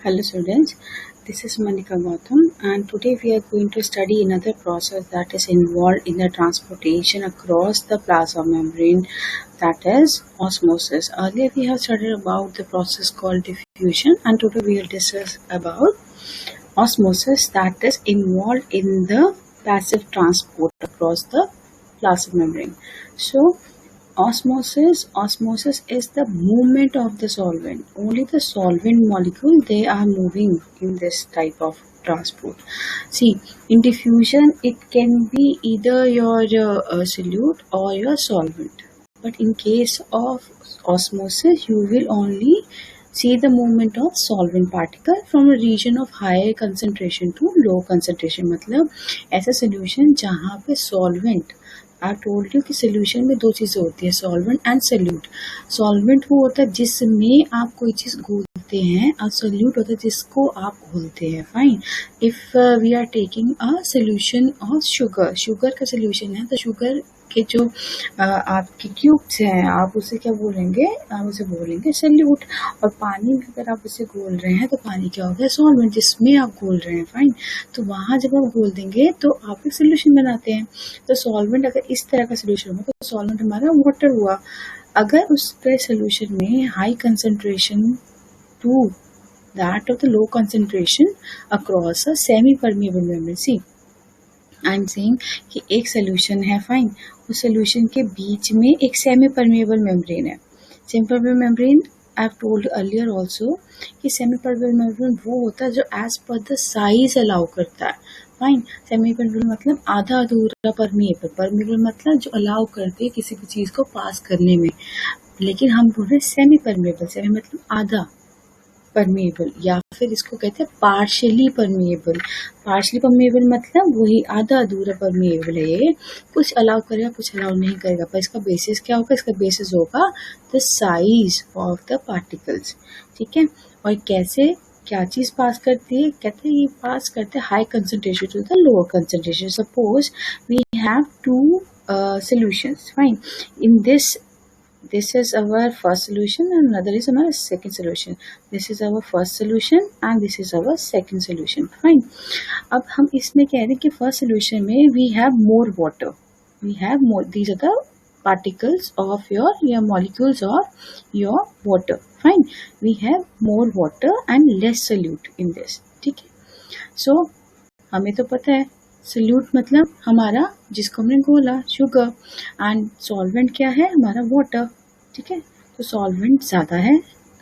Hello students, this is Manika Gautam and today we are going to study another process that is involved in the transportation across the plasma membrane, that is osmosis. Earlier we have studied about the process called diffusion and today we will discuss about osmosis that is involved in the passive transport across the plasma membrane. So Osmosis is the movement of the solvent. Only the solvent molecule, they are moving in this type of transport. See, in diffusion, it can be either your solute or your solvent. But in case of osmosis, you will only see the movement of solvent particle from a region of higher concentration to low concentration. मतलब ऐसा solution जहाँ पे solvent, I told you कि solution में दो चीज़ें होती है, सॉल्वेंट एंड सोल्यूट. सॉल्वेंट वो होता है जिसमें आप कोई चीज़ घोलते हैं और सोल्यूट होता है जिसको आप घोलते हैं. Fine. If we are taking a solution of sugar, sugar का सोल्यूशन है तो शुगर के जो आपके क्यूब्स हैं आप उसे क्या बोलेंगे, आप उसे बोलेंगे सोल्यूट. और पानी में अगर आप उसे घोल रहे हैं तो पानी क्या हो गया, सॉल्वेंट जिसमें आप घोल रहे हैं. फाइन. तो वहाँ जब आप घोल देंगे तो आप एक सोल्यूशन बनाते हैं. तो सॉल्वेंट अगर इस तरह का सोल्यूशन हुआ तो सॉल्वेंट हमारा वाटर हुआ. अगर उसके सोल्यूशन में high concentration to that of the low concentration across a semi permeable membrane. See I am saying कि एक सोल्यूशन है. फाइन. उस सोल्यूशन के बीच में एक सेमी परमेबल मेम्ब्रेन है. Semi permeable membrane I have told earlier also कि semi permeable membrane वो होता है जो as per the size allow करता है. फाइन. सेमी परमेबल मतलब आधा अधूरा परमेबल. परमेबल मतलब जो अलाउ करते हैं किसी भी चीज़ को पास करने में. लेकिन हम बोल रहे हैं सेमी परमेबल. सेमी मतलब आधा परमेबल या फिर इसको कहते हैं पार्शियली परमेबल. पार्शियली परमेबल मतलब वही आधा अधूरा परमेबल है. ये कुछ अलाउ करेगा कुछ अलाउ नहीं करेगा. पर इसका बेसिस क्या होगा, इसका बेसिस होगा the size of the particles. ठीक है. और कैसे क्या चीज पास करती है, कहते हैं ये पास करते हैं high concentration to the lower concentration. Suppose we have two solutions. Fine. In this is our first solution and another is our second solution. This is our first solution and this is our second solution. Fine. अब हम इसमें कह रहे हैं कि first solution में we have more water. We have more. These are the particles of your molecules of your water. Fine. We have more water and less solute in this. ठीक है. So हमें तो पता है सोल्यूट मतलब हमारा जिसको हमने घोला शुगर एंड सॉल्वेंट क्या है हमारा वाटर. ठीक है. तो सॉल्वेंट ज़्यादा है.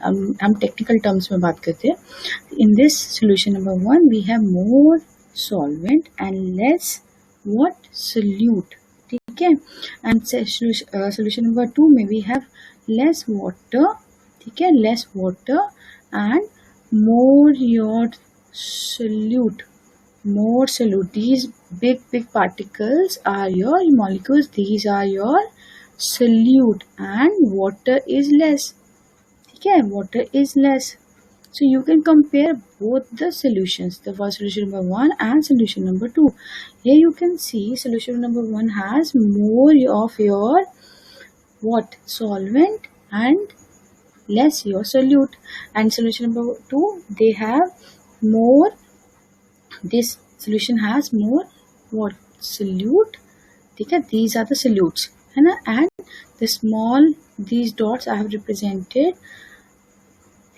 हम टेक्निकल टर्म्स में बात करते हैं. In this solution number 1 we have more solvent and less what solute. ठीक है. एंड सोल्यूशन नंबर 2 में वी हैव लेस वाटर. ठीक है. Less water and more your solute. More solute. These big particles are your molecules. These are your solute and water is less. ठीक है. Water is less. So you can compare both the solutions. The first solution number 1 and solution number 2. Here you can see solution number 1 has more of your what solvent and less your solute. And solution number 2 they have more. This solution has more what solute. ठीक है. These are the solutes है ना. And the small these dots I have represented.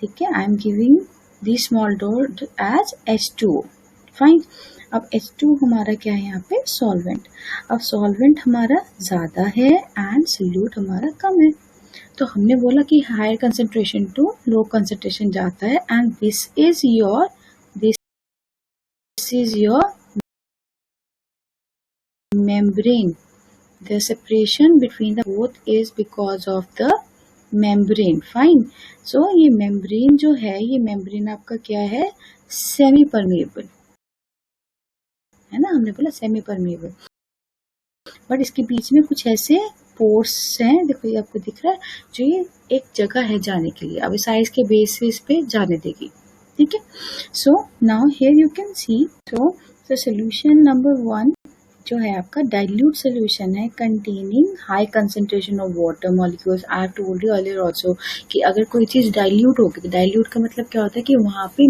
ठीक है. I am giving these small dot as H2O. Fine. अब H2 हमारा क्या है यहाँ पे solvent. अब solvent हमारा ज़्यादा है and solute हमारा कम है. तो हमने बोला कि higher concentration to low concentration जाता है and this is your membrane. The separation between the both is because of the membrane. Fine. So ये membrane जो है ये membrane आपका क्या है, सेमी परमेबल है ना. हमने बोला सेमी परमेबल. बट इसके बीच में कुछ ऐसे पोर्स हैं, देखो ये आपको दिख रहा है, जो ये एक जगह है जाने के लिए. अब साइज के बेसिस पे जाने देगी. ठीक है. So now here you can see. So the solution number 1 जो है आपका डाइल्यूट सोल्यूशन है containing high concentration of water molecules. I have told you earlier also कि अगर कोई चीज़ डाइल्यूट होगी, तो डाइल्यूट का मतलब क्या होता है कि वहाँ पे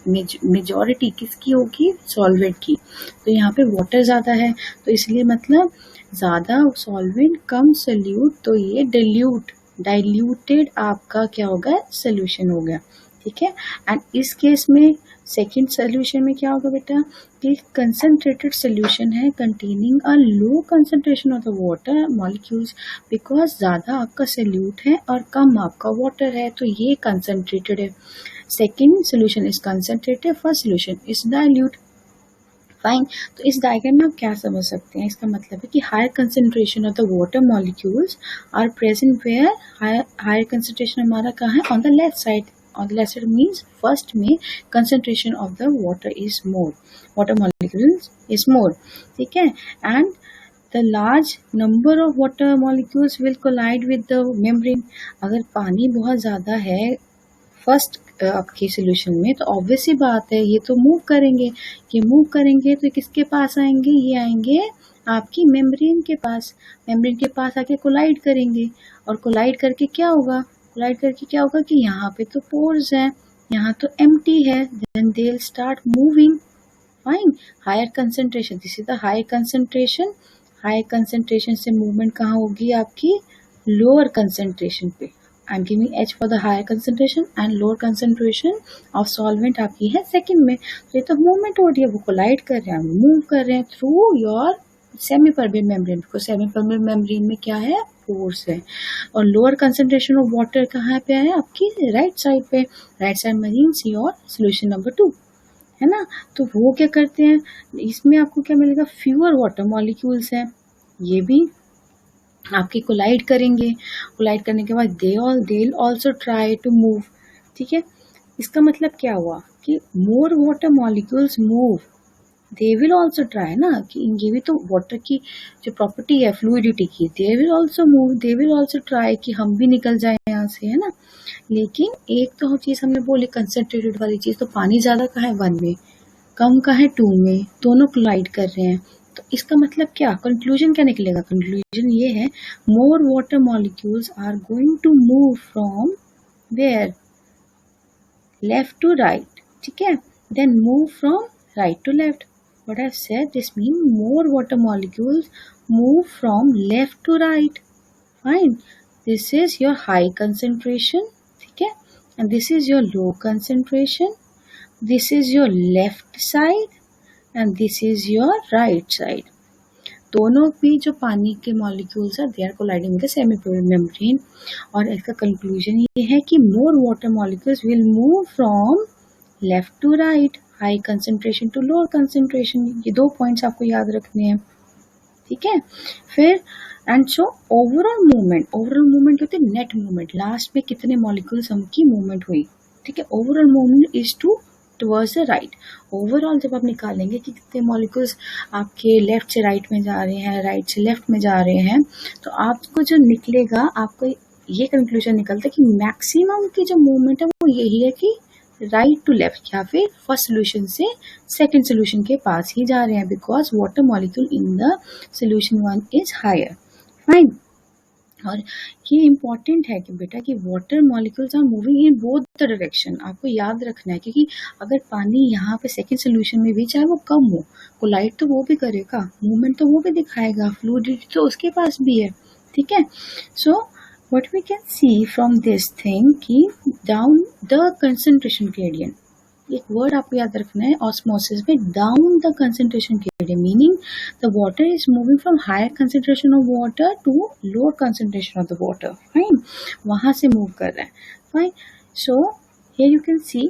मेजॉरिटी किसकी होगी, सॉल्वेंट की। तो यहाँ पे वाटर ज़्यादा है, तो इसलिए मतलब ज़्यादा सॉल्वेंट कम सोल्यूट, तो ये डाइल्यूटेड आपका क्या होगा, सोल्यूशन हो गया। ठीक है। एंड इस केस में सेकेंड सोल्यूशन में क्या होगा बेटा कि कंसंट्रेटेड सोल्यूशन है containing a low concentration of the water molecules, because ज़्यादा आपका सोल्यूट है और कम आपका वाटर है, तो ये कंसंट्रेटेड है। Second solution is concentrated, first solution is dilute. Fine. तो इस डायग्राम में आप क्या समझ सकते हैं, इसका मतलब है कि higher concentration of the water molecules are present where, higher concentration हमारा कहाँ है, on the left side. On the left side means first में concentration of the water is more, water molecules is more, ठीक है। And the large number of water molecules will collide with the membrane। अगर पानी बहुत ज़्यादा है first आपके solution में, तो ऑब्वियस सी बात है ये तो मूव करेंगे, ये मूव करेंगे तो किसके पास आएंगे, ये आएंगे आपकी मेम्ब्रेन के पास। मेम्ब्रेन के पास आके कोलाइड करेंगे, और कोलाइड करके क्या होगा, कोलाइड करके क्या होगा कि यहाँ पे तो पोर्स हैं, यहाँ तो एम्प्टी है, then they will start moving. Fine. Higher concentration, this is the higher concentration. Higher concentration से मूवमेंट कहाँ होगी आपकी, लोअर कंसंट्रेशन पे। I am giving H for the higher concentration and lower concentration of solvent आपकी है second में। तो ये तो मूवमेंट हो रही है, वो कोलाइड कर रहे हैं, मूव कर रहे हैं through your semi permeable membrane, को सेमी परमेबल मेम्ब्रेन में क्या है, पोर्स है। और लोअर कंसंट्रेशन ऑफ वाटर कहाँ पे है, आपकी राइट साइड पे। Right side means your solution number 2, है ना। तो वो क्या करते हैं, इसमें आपको क्या मिलेगा, फ्यूअर वाटर मॉलिक्यूल्स हैं, ये भी आपके कोलाइड करेंगे। कोलाइड करने के बाद they also try to move. ठीक है। इसका मतलब क्या हुआ कि more water molecules move, they will also try ना, कि ये भी तो वाटर की जो प्रॉपर्टी है फ्लूइडिटी की, दे will also move, they will also try कि हम भी निकल जाए यहाँ से, है ना। लेकिन एक तो चीज हमने बोली कंसंट्रेटेड वाली चीज, तो पानी ज्यादा का है 1 में, कम का है 2 में, दोनों कोलाइड कर रहे हैं। तो इसका मतलब क्या, कंक्लूजन क्या निकलेगा, कंक्लूजन ये है more water molecules are going to move from where, left to right. ठीक है। Then move from right to left. What I've said, this means more water molecules move from left to right. Fine. This is your high concentration. ठीक है। And this is your low concentration. This is your left side. And this is your right side. दोनों भी जो पानी के molecules है, they are colliding with the semi permeable membrane. और इसका कंक्लूजन ये है कि more water molecules will move from left to right, high concentration to lower concentration. ये 2 पॉइंट्स आपको याद रखने हैं। ठीक है। फिर एंड सो ओवरऑल मूवमेंट होती है नेट मूवमेंट, लास्ट में कितने मॉलिक्यूल्स की मूवमेंट हुई। ठीक है। Overall movement is towards the right. Overall जब आप निकालेंगे कि कितने मॉलिक्यूल्स आपके लेफ्ट से राइट में जा रहे हैं, राइट से लेफ्ट में जा रहे हैं, तो आपको जो निकलेगा, आपको ये कंक्लूजन निकलता है कि मैक्सिमम की जो मूवमेंट है वो यही है कि राइट टू लेफ्ट, या फिर फर्स्ट सोल्यूशन से सेकंड सोल्यूशन के पास ही जा रहे हैं, because water molecule in the solution 1 is higher. Fine. और ये इम्पॉर्टेंट है कि बेटा कि water molecules are moving in both the direction, आपको याद रखना है, क्योंकि अगर पानी यहाँ पे सेकंड सोल्यूशन में भी चाहे वो कम हो, कोलाइड तो वो भी करेगा, मूवमेंट तो वो भी दिखाएगा, फ्लूइडिटी तो उसके पास भी है। ठीक है। सो what we can see from this thing कि down the concentration gradient, एक वर्ड आपको याद रखना है ऑस्मोसिस में, down the concentration gradient meaning the water is moving from higher concentration of water to lower concentration of the water. Fine. वहां से move कर रहा है। Fine. So here you can see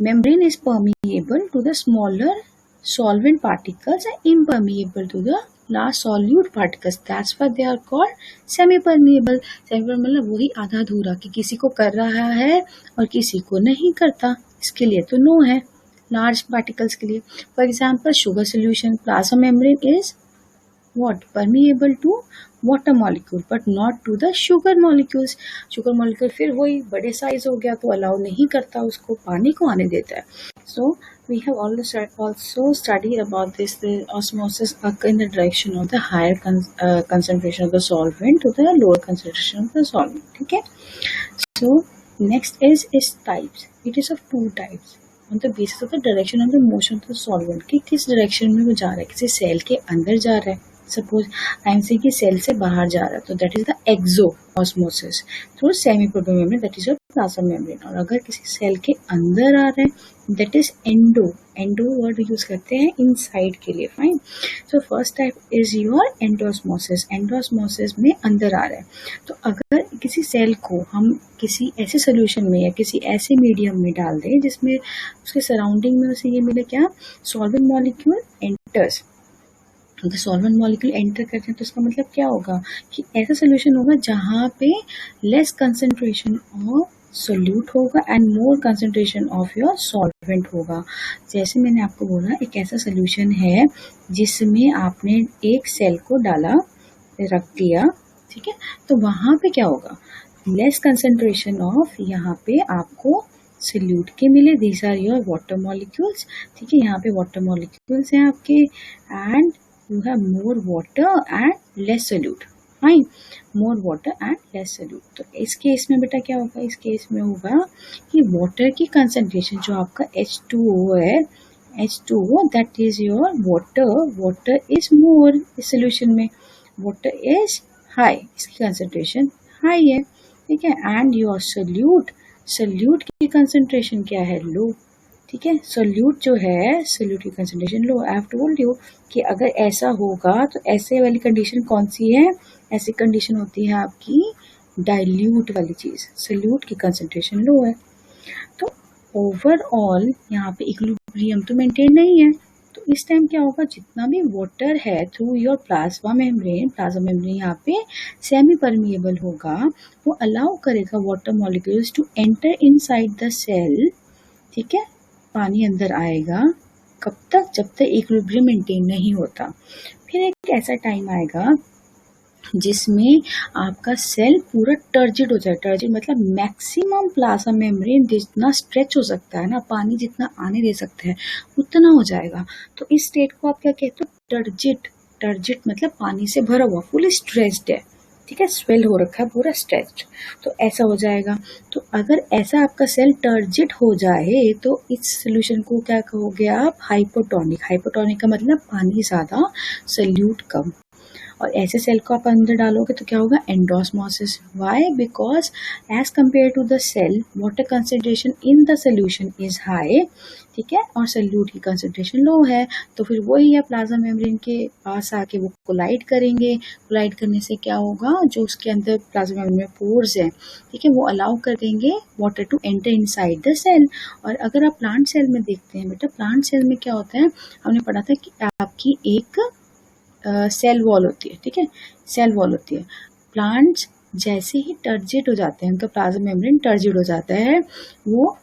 membrane is permeable to the smaller solvent particles and impermeable to the large solute particles. That's why they are called semi-permeable. Semi-permeable मतलब वही आधा अधूरा, कि किसी को कर रहा है और किसी को नहीं करता, इसके लिए तो नो है लार्ज पार्टिकल्स के लिए। For example sugar solution, plasma membrane is what permeable to water molecule but not to the sugar molecules. sugar molecule फिर वही बड़े साइज हो गया तो अलाउ नहीं करता, उसको पानी को आने देता है. So we have also studied about this. The osmosis occur in the direction of the higher concentration of the solvent to the lower concentration of the solvent. ठीक है. So next is types. It is of two types on the basis of the direction and the motion of the solvent. कि किस direction में वो जा रहा है, किसी सेल के अंदर जा रहा है, सपोज आई एम से कि सेल से बाहर जा रहा है, तो that is the exo osmosis through semi proto membrane, that is your plasma membrane. और अगर किसी सेल के अंदर आ रहा है that is endo word use करते हैं इनसाइड के लिए. Fine. So first type is your endosmosis में अंदर आ रहा है. तो अगर किसी सेल को हम किसी ऐसे सोल्यूशन में या किसी ऐसे मीडियम में डाल दें जिसमें उसके सराउंडिंग में उसे ये मिले क्या, सॉल्वेंट मॉलिक्यूल एंटर्स. अगर सॉल्वेंट मॉलिक्यूल एंटर करते हैं तो इसका मतलब क्या होगा कि ऐसा सोल्यूशन होगा जहाँ पे लेस कंसंट्रेशन ऑफ सोल्यूट होगा and more concentration of your solvent होगा. जैसे मैंने आपको बोला, एक ऐसा सोल्यूशन है जिसमें आपने एक सेल को डाला, रख दिया, ठीक है, तो वहाँ पे क्या होगा, लेस कंसंट्रेशन ऑफ, यहाँ पे आपको सोल्यूट के मिले, these are your water molecules. ठीक है, यहाँ पे वाटर मॉलिक्यूल्स हैं आपके, and you have more water and less solute. Fine, more water and less solute. तो इस केस में बेटा क्या होगा, इस केस में होगा कि वाटर की कंसंट्रेशन जो आपका H2O है, H2O that is your water is more इस सोल्यूशन में, water is high, इसकी कंसंट्रेशन हाई है. ठीक है, and your solute की कंसंट्रेशन क्या है, लो. ठीक है, सोल्यूट जो है, सोल्यूट की concentration low. I have told you कि अगर ऐसा होगा तो ऐसे वाली कंडीशन कौन सी है, ऐसी कंडीशन होती है आपकी डाइल्यूट वाली चीज, सोल्यूट की कंसंट्रेशन लो है. तो ओवरऑल यहाँ पे इक्विलिब्रियम तो मेंटेन नहीं है, तो इस टाइम क्या होगा, जितना भी वाटर है थ्रू योर प्लाज्मा मेम्ब्रेन यहाँ पे सेमी परमिएबल होगा, वो अलाउ करेगा water molecules to enter inside the cell. ठीक है, पानी अंदर आएगा, कब तक, जब तक इक्विलिब्रियम मेंटेन नहीं होता. फिर एक ऐसा टाइम आएगा जिसमें आपका सेल पूरा टर्जिड हो जाए. टर्जिड मतलब मैक्सिमम प्लाज्मा मेम्ब्रेन जितना स्ट्रेच हो सकता है ना, पानी जितना आने दे सकता है उतना हो जाएगा. तो इस स्टेट को आप क्या कहते हो, टर्जिड मतलब पानी से भरा हुआ, फुली स्ट्रेच्ड है. ठीक है, स्वेल हो रखा है, पूरा स्ट्रेच्ड, तो ऐसा हो जाएगा. तो अगर ऐसा आपका सेल टर्जिड हो जाए तो इस सोल्यूशन को क्या कहोगे आप, हाइपोटोनिक का मतलब पानी ज्यादा, सोल्यूट कम. और ऐसे सेल को आप अंदर डालोगे तो क्या होगा, endosmosis. Why, because as compare to the cell water concentration in the solution is high. ठीक है, और सोल्यूट की कंसंट्रेशन लो है, तो फिर वही है प्लाज्मा मेम्ब्रेन के पास आके वो कोलाइड करेंगे. कोलाइड करने से क्या होगा, जो उसके अंदर प्लाज्मा मेम्ब्रेन में पोर्स है, ठीक है, वो अलाउ कर देंगे water to enter inside the cell. और अगर आप प्लांट सेल में देखते हैं बेटा, प्लांट सेल में क्या होता है, हमने पढ़ा था कि आपकी एक सेल वॉल होती है. ठीक है, सेल वॉल होती है. प्लांट्स जैसे ही टर्जिड हो जाते हैं, उनका प्लाज्मा मेम्ब्रेन टर्जिड हो जाता है, वो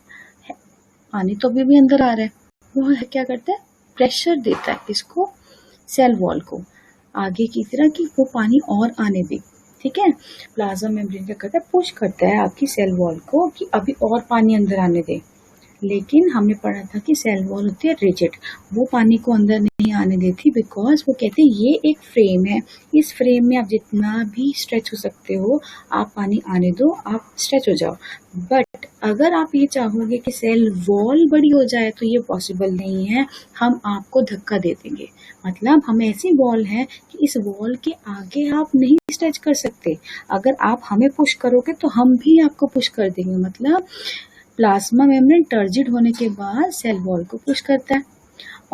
पानी तो अभी भी अंदर आ रहा है, वो क्या करता है, प्रेशर देता है इसको, सेल वॉल को आगे की तरह कि वो पानी और आने दे. ठीक है, प्लाज्मा मेम्ब्रेन क्या करता है, पुश करता है आपकी सेल वॉल को कि अभी और पानी अंदर आने दे. लेकिन हमने पढ़ा था कि सेल वॉल होती है रिजिड, वो पानी को अंदर नहीं आने देती, बिकॉज वो कहते हैं ये एक फ्रेम है, इस फ्रेम में आप जितना भी स्ट्रेच हो सकते हो, आप पानी आने दो, आप स्ट्रेच हो जाओ. बट अगर आप ये चाहोगे कि सेल वॉल बड़ी हो जाए तो ये पॉसिबल नहीं है, हम आपको धक्का दे देंगे. मतलब हम ऐसी वॉल है कि इस वॉल के आगे आप नहीं स्ट्रेच कर सकते. अगर आप हमें पुश करोगे तो हम भी आपको पुश कर देंगे. मतलब प्लाज्मा मेम्ब्रेन टर्जिड होने के बाद सेल वॉल को पुश करता है,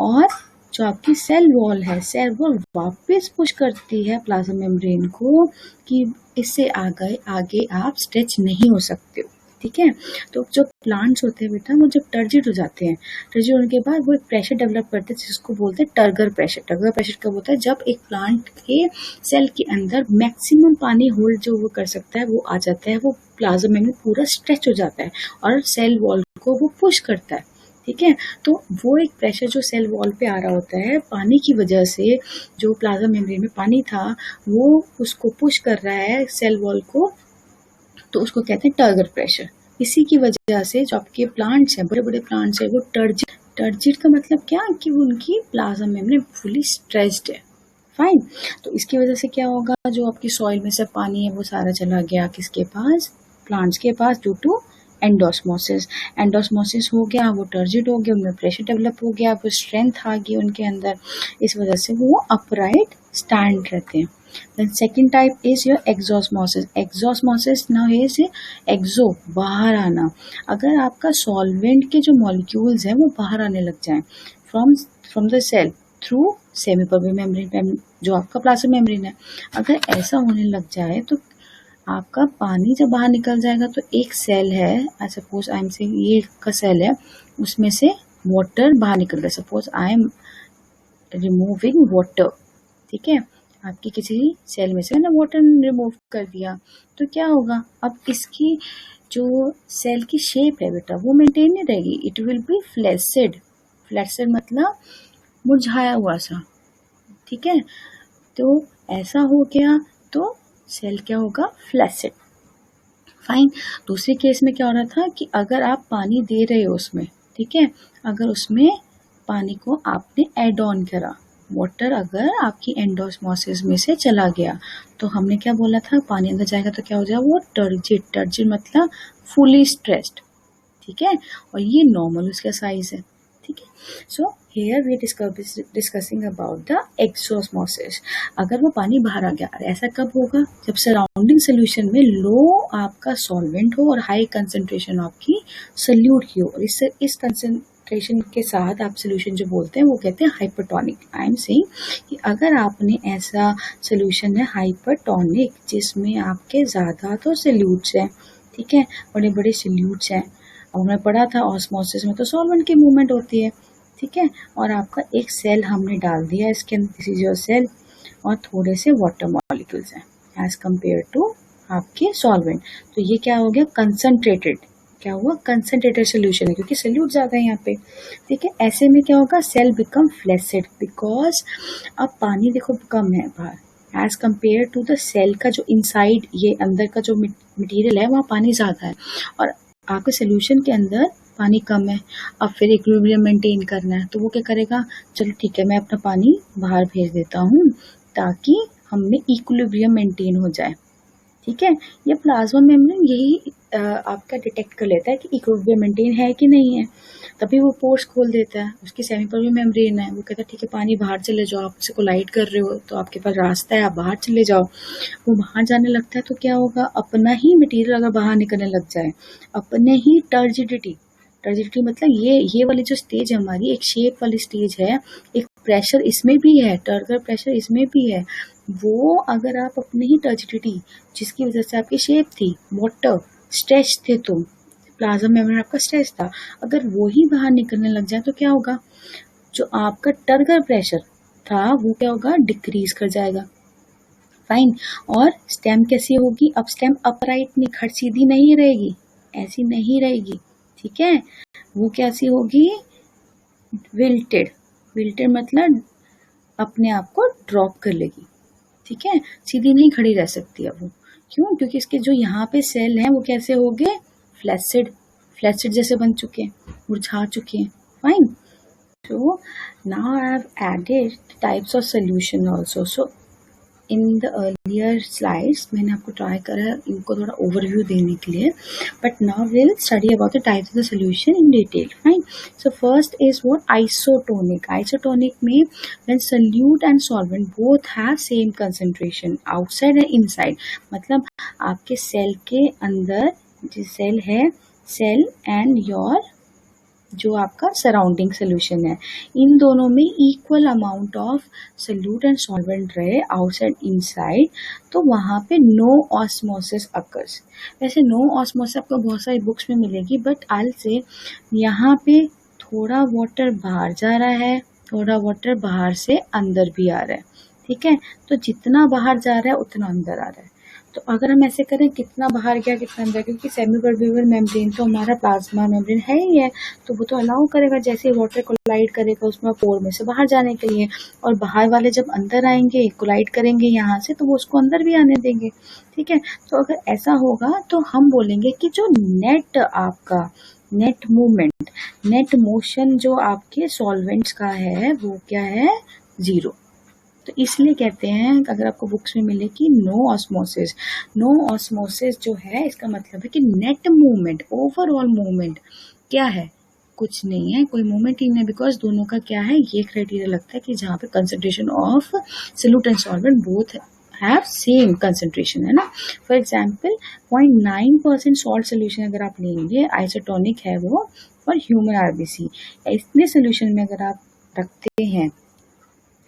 और जो आपकी सेल वॉल है, सेल वॉल वापस पुश करती है प्लाज्मा मेम्ब्रेन को कि इससे आगे आप स्ट्रेच नहीं हो सकते हो. ठीक है, तो जो प्लांट्स होते हैं बेटा, वो जब टर्जिड हो जाते हैं, टर्जिड होने के बाद वो एक प्रेशर डेवलप करते हैं जिसको बोलते हैं टर्गर प्रेशर. टर्गर प्रेशर कब होता है, जब एक प्लांट के सेल के अंदर मैक्सिमम पानी होल्ड जो वो कर सकता है वो आ जाता है, वो प्लाज्मा मेम्ब्रेन पूरा स्ट्रेच हो जाता है और सेल वॉल को वो पुश करता है. ठीक है। तो वो एक प्रेशर जो सेल वॉल पे आ रहा होता है पानी की वजह से, जो प्लाज्मा मेम्ब्रेन में पानी था वो उसको पुश कर रहा है सेल वॉल को, तो उसको कहते हैं टर्गर प्रेशर। इसी की वजह से जो आपके प्लांट्स हैं, बड़े बड़े प्लांट्स हैं, वो टर्जिट का मतलब क्या कि उनकी प्लाज्मा मेम्ब्रेन फुली स्ट्रेच्ड है। फाइन। तो इसकी वजह से क्या होगा, जो आपकी सॉइल में से पानी है वो सारा चला गया किसके पास, प्लांट्स के पास, ड्यू टू एंडोस्मोसिस। एंडोस्मोसिस हो गया, वो टर्जिड हो गया, उनमें प्रेशर डेवलप हो गया, वो स्ट्रेंथ आ गई उनके अंदर, इस वजह से वो अपराइट स्टैंड रहते हैं। Then second type is your exosmosis. Exosmosis now is exo, बाहर आना। अगर आपका सॉल्वेंट के जो मॉलिक्यूल्स हैं वो बाहर आने लग जाएं from the cell through semi permeable membrane, जो आपका प्लाज्मा मेम्ब्रेन है, अगर ऐसा होने लग जाए तो आपका पानी जब बाहर निकल जाएगा तो एक सेल है, I suppose I am saying ये का सेल है, उसमें से वाटर बाहर निकल गया। Suppose I am removing water, ठीक है, आपकी किसी सेल में से मैंने वाटर रिमूव कर दिया, तो क्या होगा, अब इसकी जो सेल की शेप है बेटा वो मेंटेन नहीं रहेगी, it will be flaccid. Flaccid मतलब मुरझाया हुआ सा, ठीक है। तो ऐसा हो गया तो सेल क्या होगा, फ्लैसिड। फाइन। दूसरे केस में क्या हो रहा था कि अगर आप पानी दे रहे हो उसमें, ठीक है, अगर उसमें पानी को आपने एड ऑन करा, वाटर अगर आपकी एंडोस्मोसिस में से चला गया, तो हमने क्या बोला था, पानी अंदर जाएगा तो क्या हो जाएगा, वो टर्जिड मतलब फुली स्ट्रेच्ड, ठीक है, और ये नॉर्मल उसका साइज है, ठीक है। So here we discussing about the exosmosis. अगर वो पानी बाहर आ गया, ऐसा कब होगा, जब सराउंडिंग सोल्यूशन में लो आपका सॉल्वेंट हो और हाई कंसंट्रेशन आपकी सोल्यूट की हो, और इस कंसंट्रेशन के साथ आप सोल्यूशन जो बोलते हैं वो कहते हैं हाइपरटोनिक। आई एम सेइंग कि अगर आपने ऐसा सोल्यूशन है हाइपरटोनिक जिसमें आपके ज़्यादा तो सोल्यूट्स हैं, ठीक है, बड़े बड़े सोल्यूट्स हैं, और हमने पढ़ा था ऑस्मोसिस में तो सॉल्वेंट की मूवमेंट होती है, ठीक है, और आपका एक सेल हमने डाल दिया इसके अंदर, दिस इज योर सेल, और थोड़े से वाटर मॉलिक्यूल्स हैं एज कंपेयर टू आपके सॉल्वेंट, तो ये क्या हो गया, कंसंट्रेटेड, क्या हुआ, कंसंट्रेटेड सोल्यूशन है, क्योंकि सोल्यूट ज़्यादा है यहाँ पे, ठीक है। ऐसे में क्या होगा, सेल बिकम फ्लैसिड, बिकॉज अब पानी देखो कम है बाहर as compare to the cell का जो इनसाइड, ये अंदर का जो मटेरियल है वहाँ पानी ज़्यादा है, और आपके सोल्यूशन के अंदर पानी कम है। अब फिर इक्विलिब्रियम मेंटेन करना है, तो वो क्या करेगा, चलो ठीक है मैं अपना पानी बाहर भेज देता हूँ ताकि हमें इक्विलिब्रियम मेंटेन हो जाए, ठीक है। ये प्लाज्मा मेम्ब्रेन यही आपका डिटेक्ट कर लेता है कि इक्विलिब्रियम मेंटेन है कि नहीं है, तभी वो पोर्स खोल देता है। उसकी सेमी परमेबल मेम्ब्रेन है, वो कहता है ठीक है पानी बाहर चले जाओ, आप उसे कोलाइड कर रहे हो तो आपके पास रास्ता है, आप बाहर चले जाओ। वो बाहर जाने लगता है तो क्या होगा, अपना ही मटेरियल अगर बाहर निकलने लग जाए, अपने ही टर्जिडिटी मतलब ये वाली जो स्टेज है हमारी, एक शेप वाली स्टेज है, एक प्रेशर इसमें भी है, टर्गर प्रेशर इसमें भी है, वो अगर आप अपनी ही टर्जिडिटी जिसकी वजह से आपकी शेप थी, वाटर स्ट्रेच थे, तो प्लाज्मा मेम्ब्रेन आपका स्ट्रेच था, अगर वो ही बाहर निकलने लग जाए तो क्या होगा, जो आपका टर्गर प्रेशर था वो क्या होगा, डिक्रीज कर जाएगा। फाइन। और स्टेम कैसी होगी, अब स्टेम अपराइट नहीं, खड़ सीधी नहीं रहेगी, ऐसी नहीं रहेगी, ठीक है, वो कैसी होगी, विल्टेड। विल्टेड मतलब अपने आप को ड्रॉप कर लेगी, ठीक है, सीधी नहीं खड़ी रह सकती है वो, क्यों, क्योंकि इसके जो यहाँ पे सेल हैं वो कैसे हो गए, फ्लैसिड जैसे बन चुके हैं, मुरझा चुके हैं। Fine. So now I have added types of solution also. So in the earlier slides मैंने आपको ट्राई करा इनको थोड़ा ओवरव्यू देने के लिए, but now we'll study about the types of the solution in detail. Fine. So first is what isotonic. Isotonic में when solute and solvent both have same concentration outside and inside, मतलब आपके cell के अंदर जो cell है, cell and your जो आपका surrounding solution है, इन दोनों में equal amount of solute and solvent रहे आउटसाइड इनसाइड, तो वहाँ पे नो ऑस्मोसिस अकर्स। वैसे नो ऑस्मोसिस आपको बहुत सारी बुक्स में मिलेगी, बट आई से यहाँ पे थोड़ा वाटर बाहर जा रहा है, थोड़ा वाटर बाहर से अंदर भी आ रहा है, ठीक है, तो जितना बाहर जा रहा है उतना अंदर आ रहा है, तो अगर हम ऐसे करें कितना बाहर गया कितना अंदर, क्योंकि सेमी परमेबल मेम्ब्रेन तो हमारा प्लाज्मा मेम्ब्रेन है ही है, तो वो तो अलाउ करेगा जैसे ही वाटर कोलाइड करेगा उसमें पोर में से बाहर जाने के लिए, और बाहर वाले जब अंदर आएंगे कोलाइड करेंगे यहाँ से, तो वो उसको अंदर भी आने देंगे। ठीक है, तो अगर ऐसा होगा तो हम बोलेंगे कि जो नेट आपका नेट मूवमेंट, नेट मोशन जो आपके सॉल्वेंट्स का है वो क्या है, 0। तो इसलिए कहते हैं, अगर आपको बुक्स में मिले कि नो ऑस्मोसिस, नो ऑस्मोसिस जो है इसका मतलब है कि नेट मूवमेंट, ओवरऑल मूवमेंट क्या है, कुछ नहीं है, कोई मूवमेंट ही नहीं, बिकॉज दोनों का क्या है, ये क्राइटेरिया लगता है कि जहाँ पे concentration of solute and solvent both have same concentration, है ना। फॉर एग्जाम्पल 0.9% सॉल्ट सोल्यूशन अगर आप लेंगे, आइसोटोनिक है वो फॉर ह्यूमन आरबीसी, इतने सोल्यूशन में अगर आप रखते हैं,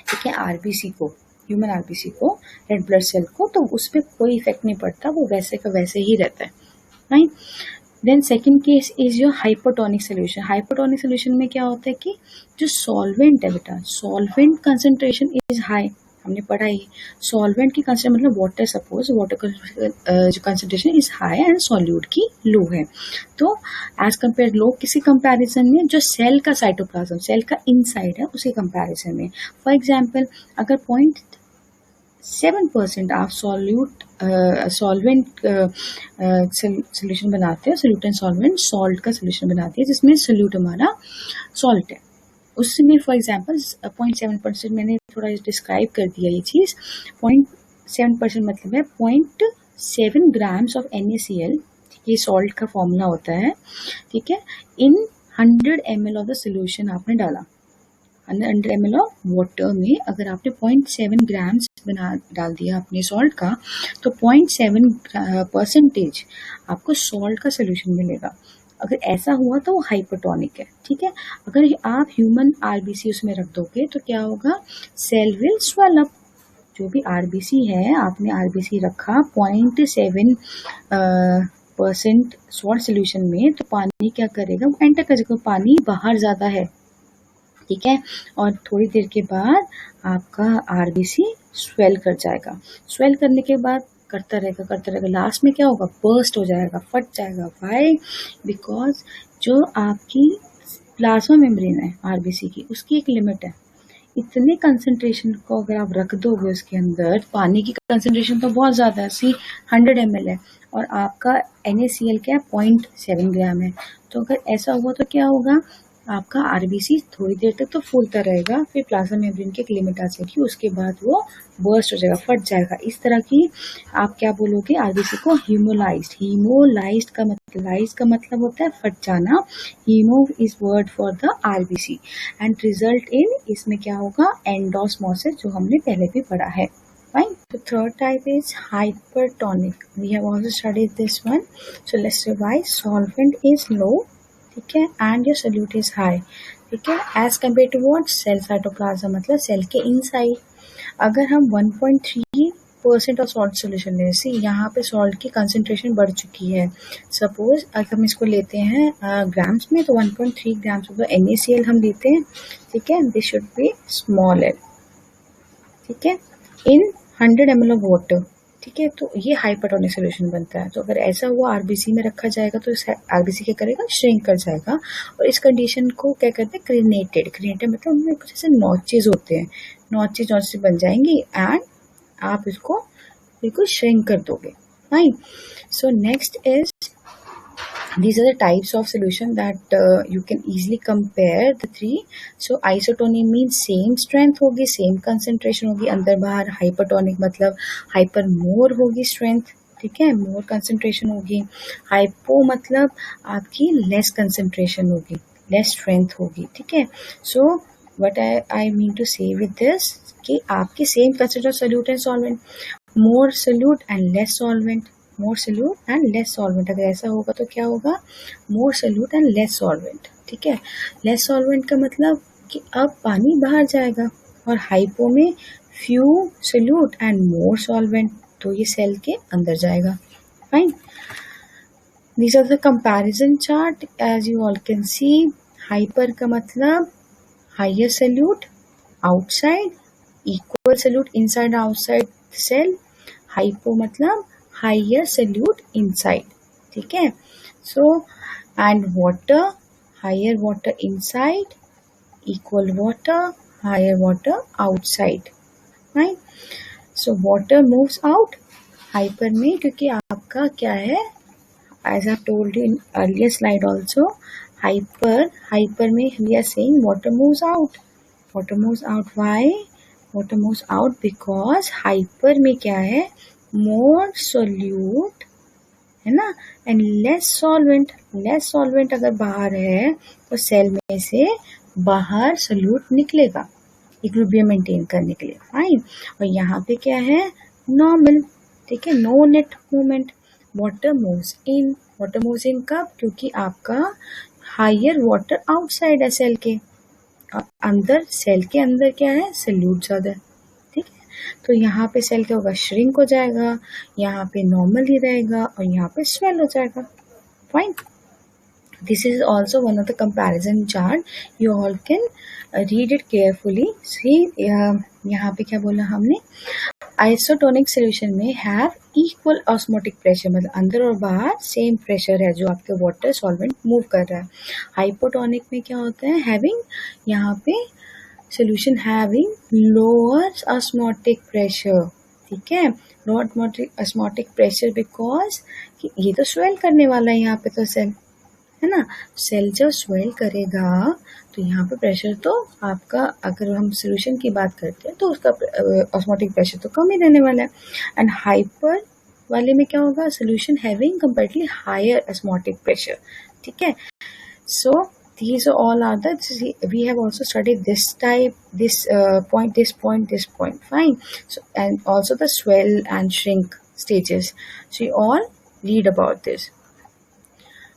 ठीक है, आरबीसी को, ह्यूमन आरबीसी को, रेड ब्लड सेल को, तो उस पर कोई इफेक्ट नहीं पड़ता, वो वैसे का वैसे ही रहता है, right. Then second case is your hypotonic solution. Hypotonic solution में क्या होता है कि जो सॉल्वेंट है बेटा, सॉल्वेंट कंसंट्रेशन इज हाई, हमने पढ़ा ही, सॉल्वेंट की कंसंट्रेशन मतलब वाटर, सपोज वाटर जो concentration is high and solute की लो है, तो एज कम्पेयर लो किसी कंपैरिजन में जो सेल का साइटोप्लाज्म, सेल का इनसाइड है उसी कंपैरिजन में। फॉर एग्जांपल अगर 0.7% आप सॉल्वेंट सोल्यूशन बनाते हो, सोल्यूट एंड सॉल्वेंट, सॉल्ट का सोल्यूशन बनाते हैं जिसमें सोल्यूट हमारा सॉल्ट है, उसमें फॉर एग्जांपल 0.7%, मैंने थोड़ा डिस्क्राइब कर दिया ये चीज़, 0.7% मतलब है 0.7 ग्राम्स ऑफ NaCl, ये सॉल्ट का फॉर्मूला होता है, ठीक है, इन 100 ml ऑफ द सोल्यूशन आपने डाला, 100 ml ऑफ वाटर में अगर आपने 0.7 ग्राम्स डाल दिया अपने सॉल्ट का, तो 0.7% आपको सॉल्ट का सोल्यूशन मिलेगा। अगर ऐसा हुआ तो वो हाइपोटोनिक है, ठीक है। अगर आप ह्यूमन आरबीसी उसमें रख दोगे तो क्या होगा, सेल विल स्वेल अप, जो भी आरबीसी है, आपने आरबीसी रखा 0.7% सॉल्ट सोल्यूशन में, तो पानी क्या करेगा, वो एंटर करेगा, पानी बाहर ज़्यादा है, ठीक है, और थोड़ी देर के बाद आपका आरबीसी स्वेल कर जाएगा, स्वेल करने के बाद करता रहेगा, लास्ट में क्या होगा, बर्स्ट हो जाएगा, फट जाएगा। व्हाई, बिकॉज जो आपकी प्लाज्मा मेम्ब्रेन है आरबीसी की, उसकी एक लिमिट है, इतने कंसंट्रेशन को अगर आप रख दोगे उसके अंदर, पानी की कंसंट्रेशन तो बहुत ज़्यादा है, 100 ml है, और आपका NaCl क्या है, 0.7 ग्राम है, तो अगर ऐसा हुआ तो क्या होगा, आपका आरबीसी थोड़ी देर तक तो फूलता रहेगा, फिर प्लाज्मा मेम्ब्रेन की एक लिमिट आ जाएगी, उसके बाद वो बर्स्ट हो जाएगा, फट जाएगा। इस तरह की आप क्या बोलोगे, आरबीसी को हीमोलाइज्ड, हीमोलाइज्ड का मतलब होता है फट जाना, haemo is word for the RBC, and result in, इसमें क्या होगा, एंडोस्मोसिस, जो हमने पहले भी पढ़ा है। Fine. The third type is hypertonic. We have also studied this one. So let's revise. Solvent is low, ठीक है, and your solute is high, ठीक है, as compare to what, cell cytoplasm, मतलब सेल के इनसाइड। अगर हम 1.3% of salt solution लें, सी यहाँ पे सॉल्ट की कंसंट्रेशन बढ़ चुकी है, सपोज अगर हम इसको लेते हैं ग्राम्स में, तो 1.3 ग्राम्स ऑफ NaCl हम लेते हैं, ठीक है, this should be small l, ठीक है, इन 100 ml ऑफ वाटर, ठीक है, तो ये हाइपरटोनिक सोल्यूशन बनता है। तो अगर ऐसा हुआ आरबीसी में रखा जाएगा तो आरबीसी क्या करेगा, श्रिंक कर जाएगा, और इस कंडीशन को क्या कहते हैं, क्रिनेटेड, क्रिनेटेड मतलब उनमें कुछ ऐसे नॉचेज होते हैं, नॉचेज बन जाएंगी, एंड आप इसको बिल्कुल श्रिंक कर दोगे, fine. So next is, these are the types of solution that you can easily compare the three. So isotonic means same strength होगी, same concentration होगी, अंदर बाहर, hypertonic मतलब hyper more होगी strength, ठीक है, more concentration होगी, hypo मतलब आपकी less concentration होगी, less strength होगी, ठीक है। So what I mean to say with this, कि आपकी same concentration of solute and solvent, more solute and less solvent, more solute and less solvent, अगर ऐसा होगा तो क्या होगा, मोर सोल्यूट एंड लेस सॉल्वेंट, ठीक है। लेस सॉल्वेंट का मतलब कि अब पानी बाहर जाएगा, और हाइपो में few solute and more solvent, तो ये सेल के अंदर जाएगा, fine. These are the comparison chart, as you all can see, hyper का मतलब higher solute outside, equal solute inside outside cell, hypo मतलब हायर सॉल्यूट इनसाइड, ठीक है। So and water, higher water inside equal water, higher water outside, right. So water moves out hyper में, क्योंकि आपका क्या है, as I told you in earlier slide also, hyper में we are saying water moves out. Water moves out. Why? Water moves out because hyper में क्या है, more solute है ना, and less solvent. less solvent अगर बाहर है तो सेल में से बाहर solute निकलेगा इक्विलिब्रियम मेंटेन करने के लिए, फाइन। और यहाँ पे क्या है, नॉर्मल, ठीक है, no net movement. Water moves in, water moves in कब, क्योंकि आपका हायर वाटर आउटसाइड है सेल के, और अंदर सेल के अंदर क्या है, सल्यूट ज़्यादा है, ठीक है। तो यहाँ पे सेल क्या होगा, श्रिंक हो जाएगा, यहाँ पे नॉर्मल ही रहेगा, और यहाँ पे स्वेल हो जाएगा, fine. This is also one of the comparison chart. You all can read it carefully. See, यहाँ पे क्या बोला हमने, आइसोटोनिक सोल्यूशन में हैव इक्वल ऑस्मोटिक प्रेशर, मतलब अंदर और बाहर सेम प्रेशर है जो आपके वाटर सॉल्वेंट मूव कर रहा है। हाइपोटोनिक में क्या होता है, हैविंग, यहाँ पे solution having lower osmotic pressure, ठीक है, लोअर ऑस्मोटिक प्रेशर बिकॉज ये तो स्वेल करने वाला है यहाँ पे तो सेल, है ना। सेल जब स्वेल करेगा तो यहाँ पे प्रेशर तो आपका, अगर हम सोल्यूशन की बात करते हैं तो उसका ऑस्मोटिक प्रेशर तो कम ही रहने वाला है। एंड हाइपर वाले में क्या होगा, solution having comparatively higher osmotic pressure, ठीक है। सो these all are the, we have also studied this type, this point, fine. So and also the swell and shrink stages, so you all read about this.